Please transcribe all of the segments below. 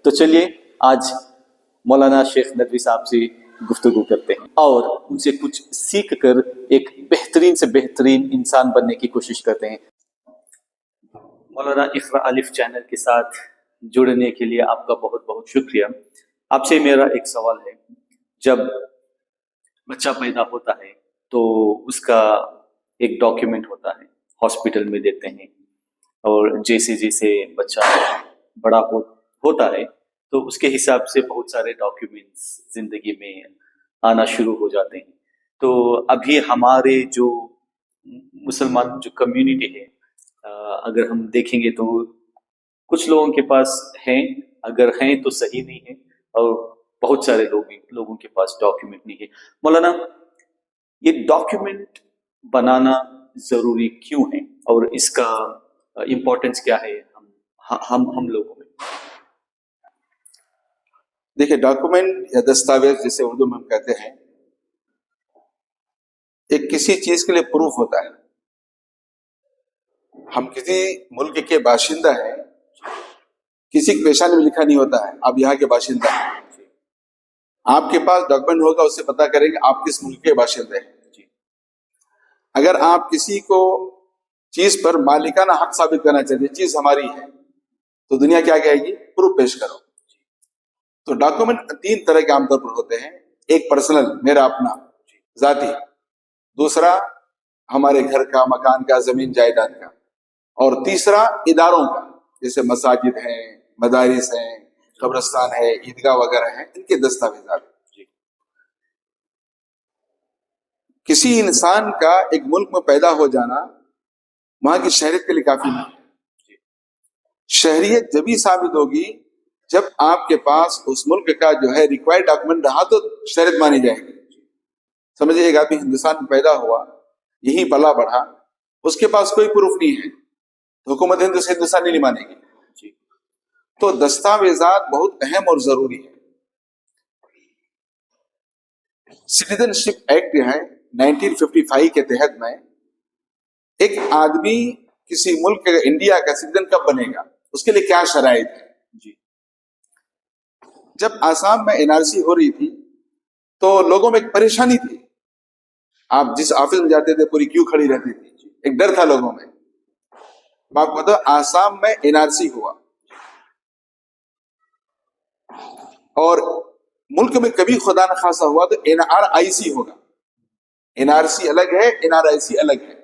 تو چلیے آج مولانا شیخ ندوی صاحب سے گفتگو کرتے ہیں اور ان سے کچھ سیکھ کر ایک بہترین سے بہترین انسان بننے کی کوشش کرتے ہیں۔ مولانا اقرا الف چینل کے ساتھ جڑنے کے لیے آپ کا بہت بہت شکریہ۔ آپ سے میرا ایک سوال ہے، جب بچہ پیدا ہوتا ہے تو اس کا ایک ڈاکیومنٹ ہوتا ہے، ہاسپٹل میں دیتے ہیں، اور جیسے جیسے بچہ بڑا ہوتا ہے تو اس کے حساب سے بہت سارے ڈاکیومنٹس زندگی میں آنا شروع ہو جاتے ہیں۔ تو ابھی ہمارے جو مسلمان جو کمیونٹی ہے، اگر ہم دیکھیں گے تو کچھ لوگوں کے پاس ہیں، اگر ہیں تو صحیح نہیں ہے، اور بہت سارے لوگوں کے پاس ڈاکیومنٹ نہیں ہے۔ مولانا، یہ ڈاکیومنٹ بنانا ضروری کیوں ہے اور اس کا امپورٹنس کیا ہے ہم لوگوں میں؟ دیکھیں، ڈاکومنٹ یا دستاویز جسے اردو میں ہم کہتے ہیں، ایک کسی چیز کے لیے پروف ہوتا ہے۔ ہم کسی ملک کے باشندہ ہیں، کسی کی پیشانی میں لکھا نہیں ہوتا ہے آپ یہاں کے باشندہ ہیں۔ آپ کے پاس ڈاکومنٹ ہوگا، اس سے پتہ کریں گے آپ کس ملک کے باشندے ہیں۔ اگر آپ کسی کو چیز پر مالکانہ حق ثابت کرنا چاہتے ہیں، چیز ہماری ہے، تو دنیا کیا کہے گی؟ پروف پیش کرو۔ تو ڈاکومنٹ تین طرح کے عام طور پر ہوتے ہیں، ایک پرسنل، میرا اپنا ذاتی، دوسرا ہمارے گھر کا، مکان کا، زمین جائیداد کا، اور تیسرا اداروں کا، جیسے مساجد ہیں، مدارس ہیں، قبرستان ہے، عیدگاہ وغیرہ ہیں، ان کے دستاویزات۔ کسی انسان کا ایک ملک میں پیدا ہو جانا وہاں کی شہریت کے لیے کافی نہیں ہے۔ شہریت جبھی ثابت ہوگی جب آپ کے پاس اس ملک کا جو ہے ریکوائرڈ ڈاکومنٹ رہا تو شہریت مانی جائے گی۔ سمجھے، ایک آدمی ہندوستان میں پیدا ہوا، یہی پلا بڑھا، اس کے پاس کوئی پروف نہیں ہے، حکومت ہند سے ہندوستانی نہیں مانے گی۔ تو دستاویزات بہت اہم اور ضروری ہے۔ سٹیزن شپ ایکٹ ہے 1955 کے تحت میں ایک آدمی کسی ملک کا، انڈیا کا سٹیزن کب بنے گا، اس کے لیے کیا شرائط ہے۔ جب آسام میں NRC ہو رہی تھی تو لوگوں میں ایک پریشانی تھی، آپ جس آفس میں جاتے تھے پوری کیو کھڑی رہتی تھی، ایک ڈر تھا لوگوں میں۔ آپ کو بتاؤ، آسام میں NRC ہوا اور ملک میں کبھی خدا نخواستہ ہوا تو NRIC ہوگا۔ NRC الگ ہے، NRIC الگ ہے۔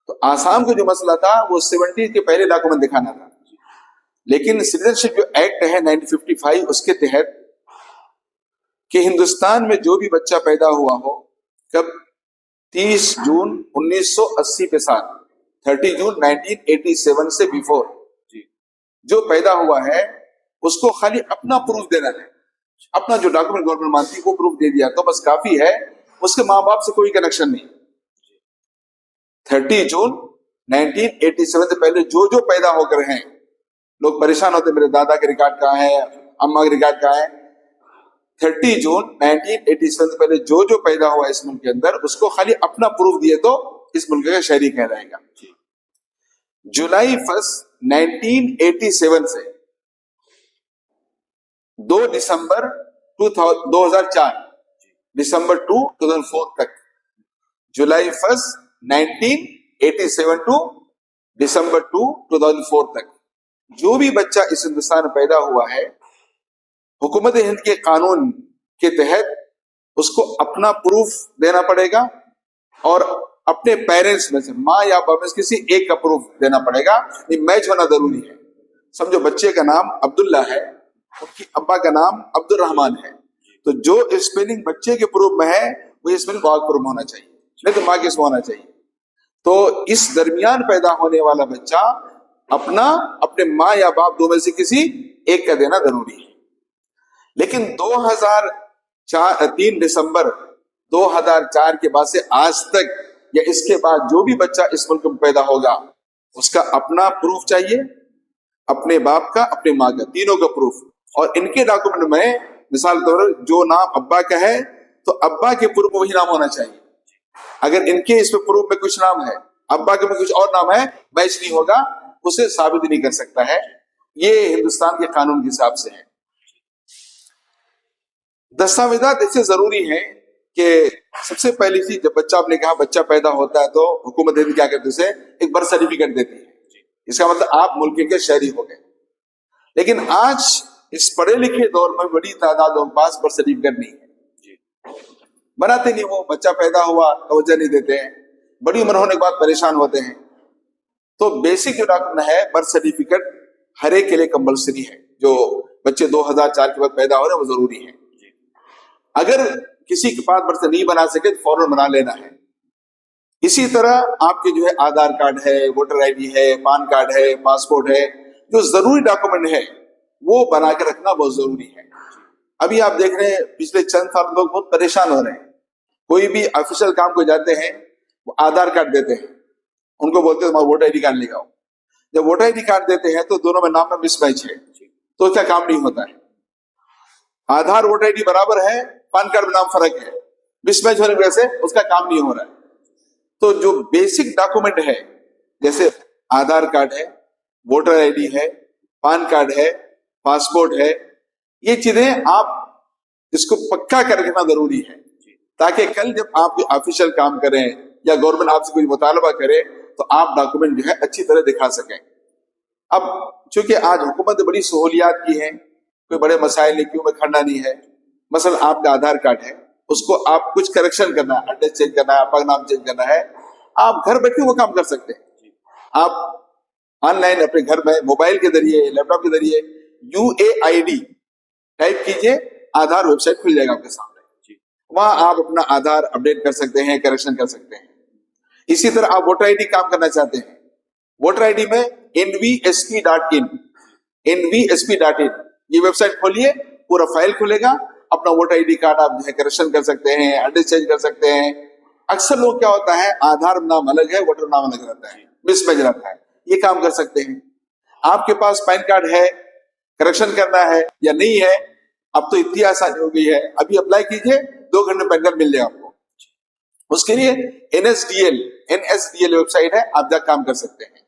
تو آسام کا جو مسئلہ تھا وہ 70 کے پہلے ڈاکومنٹ دکھانا تھا، لیکن سٹیزن شپ جو ایکٹ ہے 1955 اس کے تحت کہ ہندوستان میں جو بھی بچہ پیدا ہوا ہو، کب 30 جون 1980 کے ساتھ، 30 جون 1987 سے بیفور جو پیدا ہوا ہے، اس کو خالی اپنا پروف دینا ہے، اپنا جو ڈاکومنٹ گورنمنٹ مانتی ہے وہ پروف دے دیا تو بس کافی ہے، اس کے ماں باپ سے کوئی کنیکشن نہیں۔ 30 جون 1987 سے پہلے جو پیدا ہو کر ہیں، لوگ پریشان ہوتے میرے دادا کے ریکارڈ کہاں ہے، اماں کے ریکارڈ کہاں ہے۔ 30 جون 1987 سے پہلے جو پیدا ہوا اس ملک کے اندر، اس کو خالی اپنا پروف دیے تو اس ملک کا شہری کہلائے گا۔ جولائی 1 1987 سے 2 دسمبر 2004 دسمبر 2 2004 تک، جولائی 1 1987 ٹو دسمبر 2 2004 تک جو بھی بچہ اس ہندوستان میں پیدا ہوا ہے، حکومت ہند کے قانون کے تحت اس کو اپنا پروف دینا پڑے گا، اور اپنے پیرنٹس میں سے، ماں یا باپ میں سے کسی ایک کا پروف دینا پڑے گا۔ یہ میچ ہونا ضروری ہے۔ سمجھو بچے کا نام عبداللہ ہے، ان کی ابا کا نام عبد الرحمان ہے، تو جو اسپیلنگ بچے کے پروف میں ہے وہ اسپیلنگ باپ پروف ہونا چاہیے، نہیں تو ماں کے اس میں ہونا چاہیے۔ تو اس درمیان پیدا ہونے والا بچہ اپنے ماں یا باپ دو میں سے کسی ایک کا دینا ضروری ہے۔ لیکن 3 دسمبر 2004 کے بعد سے آج تک یا اس کے بعد جو بھی بچہ اس ملک میں پیدا ہوگا، اس کا اپنا پروف چاہیے، اپنے باپ کا، اپنے ماں کا، تینوں کا پروف۔ اور ان کے ڈاکومنٹ میں مثال کے طور پر جو نام ابا کا ہے تو ابا کے پروف میں وہی نام ہونا چاہیے۔ اگر ان کے اس میں پروف میں کچھ نام ہے، ابا کے میں کچھ اور نام ہے، میچ نہیں ہوگا، اسے ثابت نہیں کر سکتا ہے۔ یہ ہندوستان کے قانون کے حساب سے ہے. دستاویزات ایسے ضروری ہیں کہ سب سے پہلی چیز، جب بچہ، آپ نے کہا بچہ پیدا ہوتا ہے تو حکومت ہند کیا کرتی ہے، اسے ایک برتھ سرٹیفکیٹ دیتی ہے. اس کا مطلب آپ ملک کے شہری ہو گئے. لیکن آج اس پڑھے لکھے دور میں بڑی تعداد لوگوں کے پاس برتھ سرٹیفکیٹ نہیں ہے، بناتے نہیں. وہ بچہ پیدا ہوا توجہ نہیں دیتے ہیں، بڑی عمر ہونے کے بعد پریشان ہوتے ہیں. تو بیسک جو ڈاکومنٹ ہے برتھ سرٹیفکیٹ ہر ایک کے لیے کمپلسری ہے. جو بچے 2004 کے بعد پیدا ہو رہے ہیں وہ ضروری ہے. اگر کسی کے پاس برتھ نہیں بنا سکے تو فوراً بنا لینا ہے. اسی طرح آپ کے جو ہے آدھار کارڈ ہے، ووٹر آئی ڈی ہے، پان کارڈ ہے، پاسپورٹ ہے، جو ضروری ڈاکومنٹ ہے وہ بنا کے رکھنا بہت ضروری ہے. ابھی آپ دیکھ رہے ہیں پچھلے چند سال لوگ بہت پریشان ہو رہے ہیں. کوئی بھی آفیشیل کام کو جاتے ہیں وہ آدھار کارڈ دیتے ہیں، ان کو بولتے ہیں تمہارا ووٹر آئی ڈی کارڈ لے آؤ. جب ووٹر آئی ڈی کارڈ دیتے ہیں تو دونوں میں نام میں مس میچ ہے، تو اس کا کام نہیں ہوتا ہے. آدھار ووٹر آئی ڈی برابر ہے، پان کارڈ میں نام فرق ہے، مس میچ ہونے کی وجہ سے اس کا کام نہیں ہو رہا ہے. تو جو بیسک ڈاکومنٹ ہے جیسے آدھار کارڈ ہے، ووٹر آئی ڈی ہے، پان کارڈ ہے، پاسپورٹ ہے، یہ چیزیں آپ اس کو پکا کر رکھنا ضروری ہے، تاکہ کل جب آپ آفیشیل کام کریں یا گورنمنٹ آپ سے کوئی مطالبہ کرے تو آپ ڈاکومنٹ جو ہے اچھی طرح دکھا سکیں. اب چونکہ آج حکومت نے بڑی سہولیات کی ہیں، کوئی بڑے مسائل نے کیوں میں کھڑنا نہیں ہے. مثلا آپ کا آدھار کارڈ ہے، اس کو آپ کچھ کریکشن کرنا ہے، ایڈریس چینج کرنا ہے، پگ نام چینج کرنا ہے، آپ گھر بیٹھے وہ کام کر سکتے ہیں. آپ آن لائن اپنے گھر میں موبائل کے ذریعے، لیپ ٹاپ کے ذریعے UAID ٹائپ کیجئے، آدھار ویب سائٹ کھل جائے گا آپ کے سامنے. وہاں آپ اپنا آدھار اپڈیٹ کر سکتے ہیں، کریکشن کر سکتے ہیں. اسی طرح آپ ووٹر آئی ڈی کام کرنا چاہتے ہیں، ووٹر آئی ڈی میں nvsp.in یہ ویب سائٹ کھولیے، پورا فائل کھلے گا. اپنا ووٹر آئی ڈی کارڈ آپ جو ہے کریکشن کر سکتے ہیں، ایڈریس چینج کر سکتے ہیں. اکثر لوگ کیا ہوتا ہے آدھار نام الگ ہے، ووٹر نام الگ رہتا ہے، مس میچ رہتا ہے، یہ کام کر سکتے ہیں. آپ کے پاس پین کارڈ ہے، کریکشن کرنا ہے یا نہیں ہے، اب تو اتنی آسانی ہو گئی ہے، ابھی اپلائی کیجئے 2 گھنٹے پین کارڈ مل جائے آپ کو. اس کے لیے NSDL ویب سائٹ ہے، آپ جا کام کر سکتے ہیں.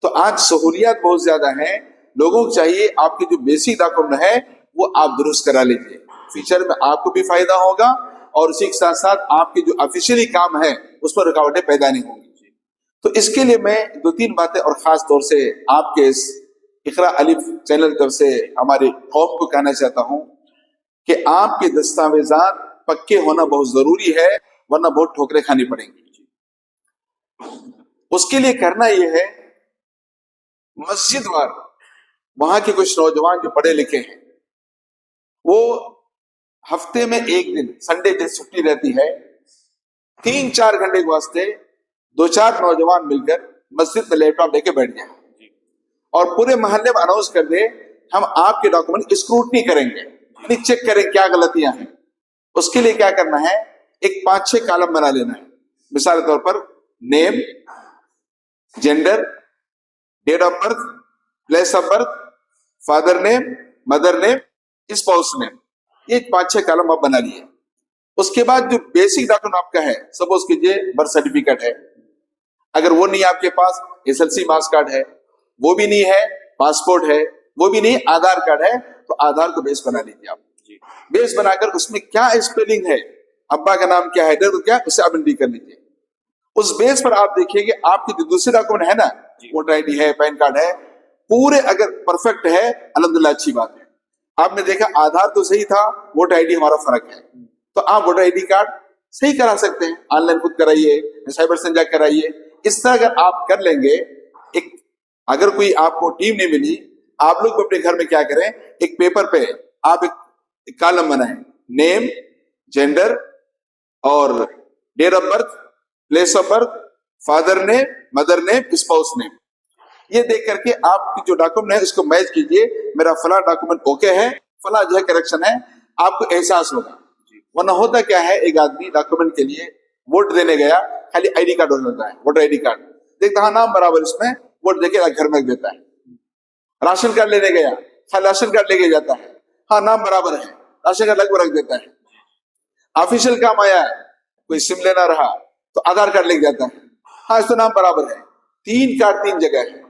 تو آج سہولیات بہت زیادہ ہیں. لوگوں کو چاہیے آپ کے جو بیسک ڈاکومنٹ ہے وہ آپ درست کرا لیجیے، فیوچر میں آپ کو بھی فائدہ ہوگا اور اسی کے ساتھ ساتھ آپ کے جو آفیشیلی کام ہے اس پر رکاوٹیں پیدا نہیں ہوں گی. تو اس کے لیے میں 2-3 باتیں اور خاص طور سے آپ کے اس اقرا الف چینل طرف سے ہماری قوم کو کہنا چاہتا ہوں کہ آپ کے دستاویزات پکے ہونا بہت ضروری ہے، ورنہ بہت ٹھوکریں کھانی پڑیں گی. اس کے لیے کرنا یہ ہے، مسجد وار وہاں کے کچھ نوجوان جو پڑھے لکھے ہیں وہ ہفتے میں ایک دن سنڈے جس چھٹی رہتی ہے 3-4 گھنٹے کے واسطے 2-4 نوجوان مل کر مسجد میں لیپ ٹاپ لے کے بیٹھ جائیں اور پورے محلے میں اناؤنس کر دے ہم آپ کے ڈاکومنٹ اسکروٹنی کریں گے، یعنی چیک کریں کیا غلطیاں ہیں. اس کے لیے کیا کرنا ہے، ایک 5-6 کالم بنا لینا ہے. مثال کے طور پر name, gender, date of birth, place of birth, father name, mother name, spouse name, یہ 5-6 کالم آپ بنا لیے. اس کے بعد جو بیسک ڈاکومنٹ آپ کا ہے، سپوز کیجئے برتھ سرٹیفکیٹ ہے، اگر وہ نہیں آپ کے پاس SLC مارکس کارڈ ہے، وہ بھی نہیں ہے، پاسپورٹ ہے، وہ بھی نہیں، آدھار کارڈ ہے، تو آدھار کو بیس بنا لیجیے. آپ بیس بنا کر اس میں کیا اسپیلنگ ہے، ابا کا نام کیا ہے، ڈیٹ کیا، اسے آپ انٹری کر لیجیے. اس بیس پر آپ دیکھیے کہ آپ کے جو دوسرے ڈاکومنٹ ہے نا، ووٹر آئی ڈی ہے، پین کارڈ ہے، پورے اگر پرفیکٹ ہے الحمدللہ اچھی بات ہے. آپ نے دیکھا آدھار تو صحیح تھا، ووٹر آئی ڈی ہمارا فرق ہے، تو آپ ووٹر آئی ڈی کارڈ صحیح کرا سکتے ہیں، آن لائن خود کرائیے، سائبر سے جا کرائیے. اس طرح اگر آپ کر لیں گے، اگر کوئی آپ کو ٹیم نہیں ملی، آپ لوگ اپنے گھر میں کیا کریں، ایک پیپر پہ آپ ایک کالم بنائیں، نیم، جینڈر اور date of birth, place of birth, father name, mother name, spouse name. یہ دیکھ کر کے آپ کی جو ڈاکومنٹ ہے اس کو میچ کیجئے، میرا فلاں ڈاکومنٹ اوکے ہے، فلاں جو ہے کریکشن ہے، آپ کو احساس ہوگا. ورنہ ہوتا کیا ہے، ایک آدمی ڈاکومنٹ کے لیے ووٹ دینے گیا، خالی آئی ڈی کارڈ ہوتا ہے، ووٹر آئی ڈی کارڈ دیکھتا ہاں نام برابر، اس میں ووٹ دے کے گھر میں رکھ دیتا ہے. راشن کارڈ لینے گیا، خالی راشن کارڈ لے کے جاتا ہے، ہاں نام برابر ہے، راشن کارڈ لگ رکھ دیتا ہے. آفیشیل کام آیا ہے، کوئی سم لینا رہا تو آدھار کارڈ لے کے جاتا ہے، ہاں اس تو نام برابر ہے. 3 کارڈ 3 جگہ ہے.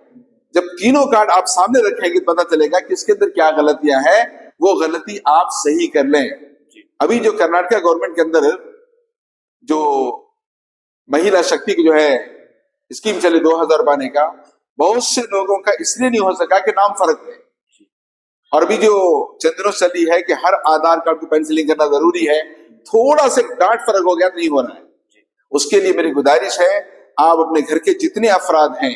جب تینوں کارڈ آپ سامنے رکھیں گے تو پتا چلے گا کہ اس کے اندر کیا غلطیاں ہیں، وہ غلطی آپ صحیح کر لیں. ابھی جو کرناٹکا گورنمنٹ کے اندر جو مہیلا شکتی کی جو ہے اسکیم چلے 2012 کا، بہت سے لوگوں کا اس لیے نہیں ہو سکا کہ نام فرق ہے. اور ابھی جو چند دنوں سے چلی ہے کہ ہر آدھار کارڈ کو پینسلنگ کرنا ضروری ہے، تھوڑا سا ڈاٹ فرق ہو گیا تو نہیں ہو رہا ہے. اس کے لیے میری گزارش ہے، آپ اپنے گھر کے جتنے افراد ہیں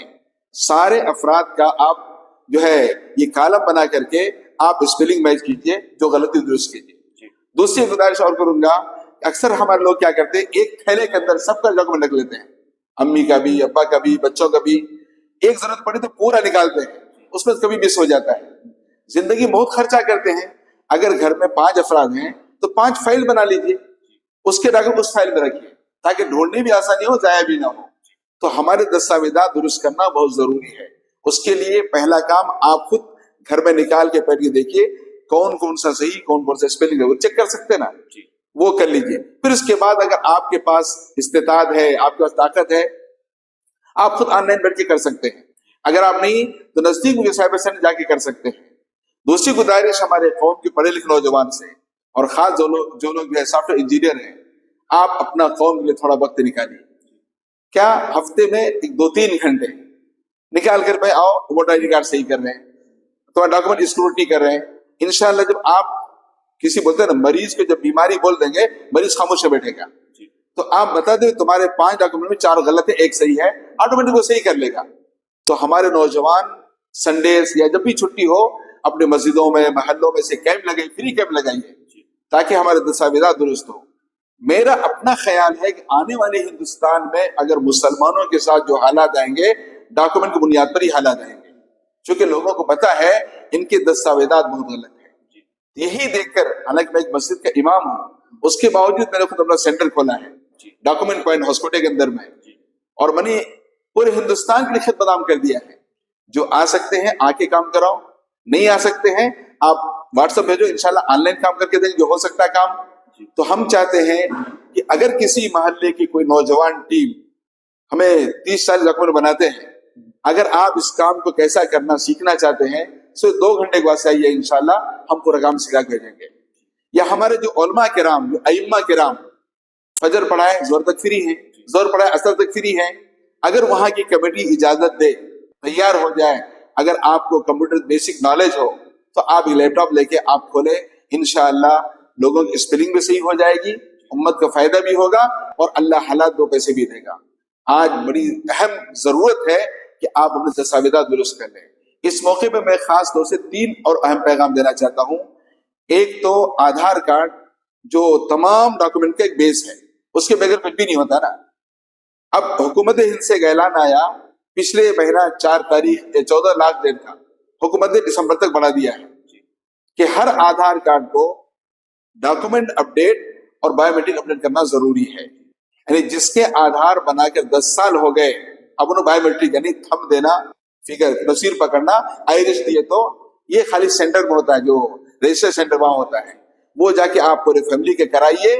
سارے افراد کا آپ جو ہے یہ کالم بنا کر کے آپ اسپیلنگ میچ کیجئے، جو غلطی درست کیجئے. دوسری گزارش اور کروں گا، اکثر ہمارے لوگ کیا کرتے ہیں، ایک تھیلے کے اندر سب کا ڈاکومنٹ رکھ لیتے ہیں، امی کا بھی، ابا کا بھی، بچوں کا بھی. ایک ضرورت پڑی تو پورا نکالتے ہیں، اس میں کبھی مس ہو جاتا ہے. زندگی بہت خرچہ کرتے ہیں. اگر گھر میں 5 افراد ہیں تو 5 فائل بنا لیجئے، اس کے ڈاکومنٹ اس فائل میں رکھیے تاکہ ڈھونڈنے بھی آسانی ہو، ضائع بھی نہ ہو. تو ہمارے دستاویزات درست کرنا بہت ضروری ہے. اس کے لیے پہلا کام آپ خود گھر میں نکال کے پڑھ کے دیکھیے کون کون سا صحیح، کون کون سا اسپیلنگ ہے، وہ چیک کر سکتے نا، وہ کر لیجئے. پھر اس کے بعد اگر آپ کے پاس استطاعت ہے، آپ کے پاس طاقت ہے، آپ خود آن لائن بیٹھ کے کر سکتے ہیں. اگر آپ نہیں تو نزدیک مجھے سائبر سینٹر جا کے کر سکتے ہیں. دوسری گزارش ہمارے قوم کے پڑھے لکھے نوجوان سے، اور خاص جو لوگ سافٹ ویئر انجینئر ہیں، آپ اپنا قوم کے لیے تھوڑا وقت نکالیے. کیا ہفتے میں 2-3 گھنٹے نکال کر پہ آؤ، ووٹر آئی ڈی کارڈ صحیح کر رہے ہیں، تمہارا ڈاکومنٹ اسکروٹنی کر رہے ہیں. انشاءاللہ جب آپ کسی بولتے ہیں نا مریض کو جب بیماری بول دیں گے، مریض خاموش بیٹھے گا. تو آپ بتا دیں تمہارے 5 ڈاکومنٹ میں 4 غلط ہے، 1 صحیح ہے، آٹومیٹک وہ صحیح کر لے گا. تو ہمارے نوجوان سنڈیز یا جب بھی چھٹی ہو اپنے مسجدوں میں، محلوں میں سے کیمپ لگائیے، فری کیمپ لگائیے تاکہ ہمارے دستاویزات درست ہو. میرا اپنا خیال ہے کہ آنے والے ہندوستان میں اگر مسلمانوں کے ساتھ جو حالات آئیں گے، ڈاکومنٹ کی بنیاد پر ہی حالات آئیں گے، چونکہ لوگوں کو پتا ہے ان کے دستاویزات بہت غلط ہیں. یہی دیکھ کر، حالانکہ میں ایک مسجد کا امام ہوں، اس کے باوجود میں نے خود اپنا سینٹر کھولا ہے ڈاکومنٹ پوائنٹ ہاسکوٹے کے اندر میں، اور میں نے پورے ہندوستان کے لیے خدمت عام کر دیا ہے. جو آ سکتے ہیں آ کے کام کراؤ، نہیں آ سکتے ہیں آپ واٹس ایپ بھیجو، انشاءاللہ آن لائن کام کر کے دیں گے جو ہو سکتا ہے کام. تو ہم چاہتے ہیں کہ اگر کسی محلے کی کوئی نوجوان ٹیم ہمیں 30-40 ڈاکومنٹ بناتے ہیں، اگر آپ اس کام کو کیسا کرنا سیکھنا چاہتے ہیں، صرف 2 گھنٹے کے بعد سے آئیے، انشاءاللہ ہم پورا کام سکھا کے بھیجیں گے. یا ہمارے جو علماء کرام، جو ائمہ کرام، فجر پڑھائے زور تک فری ہیں، زور پڑھائے اثر تک فری ہیں. اگر وہاں کی کمیٹی اجازت دے، تیار ہو جائے، اگر آپ کو کمپیوٹر بیسک نالج ہو تو آپ ایک لیپ ٹاپ لے کے آپ کھولیں، انشاءاللہ لوگوں کی اسپیلنگ بھی صحیح ہو جائے گی، امت کا فائدہ بھی ہوگا، اور اللہ حلال 2 پیسے بھی دے گا. آج بڑی اہم ضرورت ہے کہ آپ اپنے دستاویزات درست کر لیں. اس موقع پہ میں خاص طور سے 3 اور اہم پیغام دینا چاہتا ہوں. ایک تو آدھار کارڈ جو تمام ڈاکومنٹ کا ایک بیس ہے، اس کے بغیر کچھ بھی نہیں ہوتا نا. اب حکومت ہند سے ایک اعلان آیا پچھلے مہینہ 4 تاریخ 14 لاکھ ڈیٹ کا، حکومت نے دسمبر تک بڑھا دیا ہے کہ ہر آدھار کارڈ کو ڈاکومنٹ اپڈیٹ اور بایو میٹرک اپڈیٹ کرنا ضروری ہے. یعنی جس کے آدھار بنا کر 10 سال ہو گئے، اب انہوں بایو میٹرک یعنی تھم دینا، فگر تصویر پکڑنا، آئیرس دیے، تو یہ خالی سینٹر میں ہوتا ہے، جو رجسٹر سینٹر وہاں ہوتا ہے، وہ جا کے آپ پورے فیملی کے کرائیے،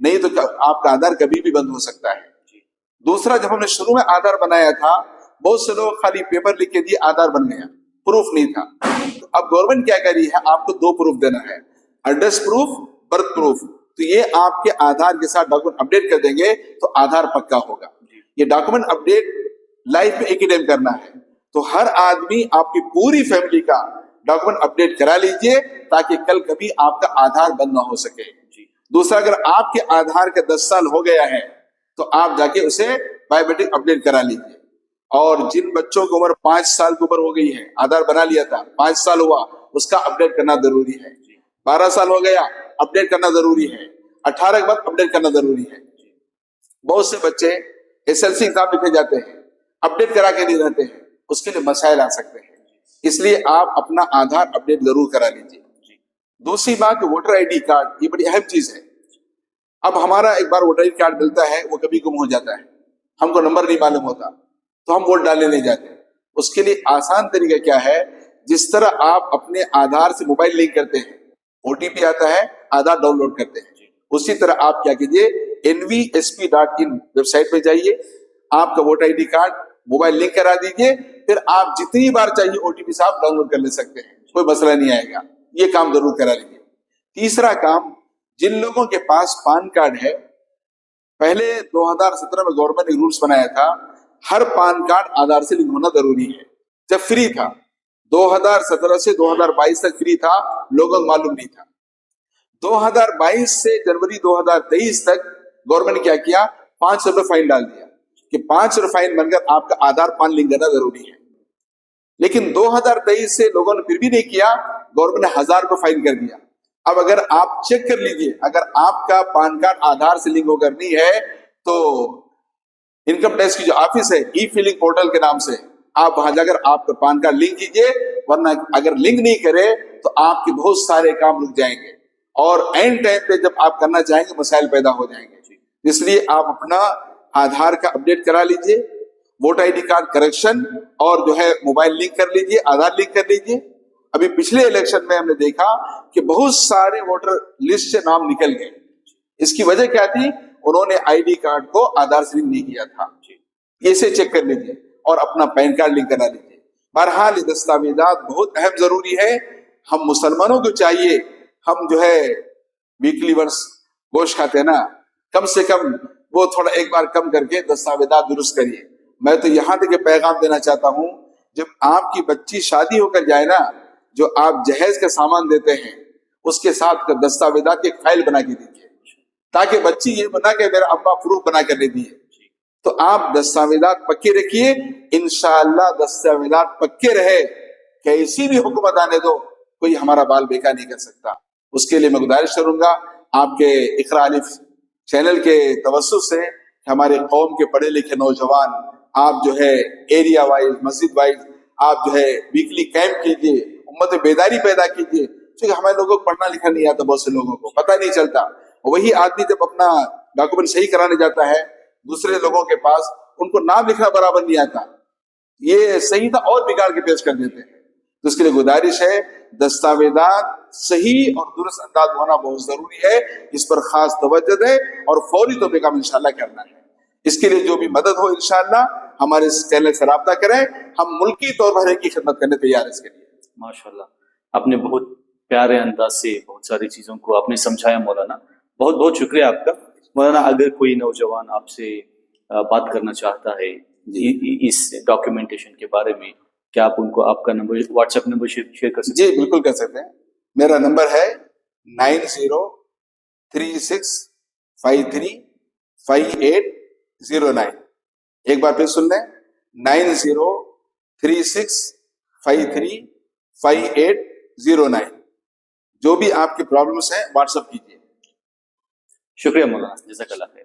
نہیں تو آپ کا آدھار کبھی بھی بند ہو سکتا ہے. دوسرا، جب ہم نے شروع میں آدھار بنایا تھا، بہت سے لوگ خالی پیپر لکھ کے دیے، آدھار بن گیا، پروف نہیں تھا. اب گورنمنٹ کیا کہہ رہی ہے، آپ کو 2 پروف دینا ہے، ایڈریس پروف، برتھ پروف. تو یہ آپ کے آدھار کے ساتھ ڈاکومنٹ اپڈیٹ کر دیں گے تو آدھار پکا ہوگا. یہ ڈاکومنٹ اپڈیٹ لائف میں ایک ہی ٹائم کرنا ہے. تو ہر آدمی، آپ کی پوری فیملی کا ڈاکومنٹ اپڈیٹ کرا لیجئے تاکہ کل کبھی آپ کا آدھار بند نہ ہو سکے. دوسرا، اگر آپ کے آدھار کا 10 سال ہو گیا ہے تو آپ جا کے اسے بایو میٹرک اپڈیٹ کرا لیجئے. اور جن بچوں کی عمر 5 سال کے اوپر ہو گئی ہے، آدھار بنا لیا تھا، 5 سال ہوا، اس کا اپڈیٹ کرنا ضروری ہے. 12 سال ہو گیا، اپڈیٹ کرنا ضروری ہے. 18 کے بعد اپڈیٹ کرنا ضروری ہے. بہت سے بچے SLC ایگزام لکھے جاتے ہیں، اپڈیٹ کرا کے نہیں رہتے ہیں، اس کے لیے مسائل آ سکتے ہیں. اس لیے آپ اپنا آدھار اپڈیٹ ضرور کرا لیجیے. دوسری بات، ووٹر آئی ڈی کارڈ، یہ بڑی اہم چیز ہے. اب ہمارا ایک بار ووٹر آئی ڈی کارڈ ملتا ہے، وہ کبھی گم ہو جاتا ہے، ہم کو نمبر نہیں معلوم ہوتا، تو ہم ووٹ ڈالنے نہیں جاتے. اس کے لیے آسان طریقہ کیا ہے، جس طرح آپ اپنے آدھار سے موبائل لنک کرتے ہیں، OTP آتا ہے، آدھار ڈاؤن لوڈ کرتے ہیں، اسی طرح آپ کیا کیجئے، nvsp.in ویب سائٹ پہ جائیے، آپ کا voter I D card mobile link کرا دیجئے. پھر آپ جتنی بار چاہیے OTP سے آپ ڈاؤن لوڈ کر لے سکتے ہیں, کوئی مسئلہ نہیں آئے گا. یہ کام ضرور کرا لیجیے. تیسرا کام, جن لوگوں کے پاس پان کارڈ ہے, پہلے 2017 میں گورنمنٹ نے رولز بنایا تھا ہر پان کارڈ آدھار سے لنک ہونا ضروری ہے. جب فری تھا 2017 سے 2022 تک فری تھا, لوگوں کو معلوم نہیں تھا. 2022 سے جنوری 2023 تک گورنمنٹ نے کیا کیا, 500 روپے فائن ڈال دیا کہ 500 روپے فائن بن کر آپ کا آدھار پان لنک کرنا ضروری ہے. لیکن 2023 سے لوگوں نے پھر بھی نہیں کیا, گورنمنٹ نے 1000 روپے فائن کر دیا. اب اگر آپ چیک کر لیجئے, اگر آپ کا پان کارڈ آدھار سے لنک ہو کر نہیں ہے تو انکم ٹیکس کی جو آفس ہے ای فیلنگ پورٹل کے نام سے, آپ وہاں جا کر آپ کا پان کارڈ لنک کیجئے, ورنہ اگر لنک نہیں کرے تو آپ کے بہت سارے کام رک جائیں گے اور اینڈ ٹائم پہ جب آپ کرنا چاہیں گے مسائل پیدا ہو جائیں گے. اس لیے آپ اپنا آدھار کا اپڈیٹ کرا لیجئے, ووٹر ID کارڈ کریکشن, اور جو ہے موبائل لنک کر لیجئے, آدھار لنک کر لیجئے. ابھی پچھلے الیکشن میں ہم نے دیکھا کہ بہت سارے ووٹر لسٹ سے نام نکل گئے. اس کی وجہ کیا تھی, انہوں نے ID کارڈ کو آدھار سے لنک نہیں کیا تھا. اسے چیک کر لیجئے اور اپنا پین کارڈ لنک کرا لیجئے. بہرحال یہ دستاویزات بہت اہم ضروری ہے. ہم مسلمانوں کو چاہیے, ہم جو ہے ویکلی ورس گوشت کھاتے ہیں نا, کم سے کم وہ تھوڑا ایک بار کم کر کے دستاویزات درست کریے. میں تو یہاں تک یہ پیغام دینا چاہتا ہوں, جب آپ کی بچی شادی ہو کر جائے نا, جو آپ جہیز کا سامان دیتے ہیں اس کے ساتھ دستاویزات کی ایک فائل بنا کے دیجیے, تاکہ بچی یہ بنا کہ میرا ابا پروف بنا کر دے دیے. تو آپ دستاویزات پکے رکھیے, انشاءاللہ دستاویزات پکے رہے, کیسی بھی حکومت آنے دو, کوئی ہمارا بال بیکار نہیں کر سکتا. اس کے لیے میں گزارش کروں گا آپ کے اقرا الف چینل کے توسط سے, ہمارے قوم کے پڑھے لکھے نوجوان, آپ جو ہے ایریا وائز, مسجد وائز, آپ جو ہے ویکلی کیمپ کیجیے, امت میں بیداری پیدا کیجیے. کیونکہ ہمارے لوگوں کو پڑھنا لکھنا نہیں آتا, بہت سے لوگوں کو پتہ نہیں چلتا. وہی آدمی جب اپنا ڈاکومنٹ صحیح کرانے جاتا ہے دوسرے لوگوں کے پاس, ان کو نام لکھنا برابر نہیں آتا, یہ صحیح تھا اور بگاڑ کے پیش کر دیتے ہیں. تو اس کے لیے گزارش ہے, دستاویزات صحیح اور درست انداز ہونا بہت ضروری ہے, اس پر خاص توجہ دیں اور فوری طور پہ کام انشاءاللہ کرنا ہے. اس کے لیے جو بھی مدد ہو انشاءاللہ ہمارے اس چینل سے رابطہ کریں, ہم ملکی طور پر کی خدمت کرنے تیار ہیں. اس کے لیے ماشاءاللہ آپ نے بہت پیارے انداز سے بہت ساری چیزوں کو آپ نے سمجھایا مولانا, بہت بہت شکریہ آپ کا. مولانا اگر کوئی نوجوان آپ سے بات کرنا چاہتا ہے اس ڈاکیومنٹیشن کے بارے میں, کیا آپ ان کو آپ کا number what's app number share کر سکتے ہیں؟ جی بالکل کر سکتے ہیں. میرا نمبر ہے 9036535809. ایک بار پھر سن لیں, 9036535809. جو بھی آپ کے پرابلمس ہیں واٹس ایپ کیجیے. شکریہ مولانا, جزاک اللہ خیر.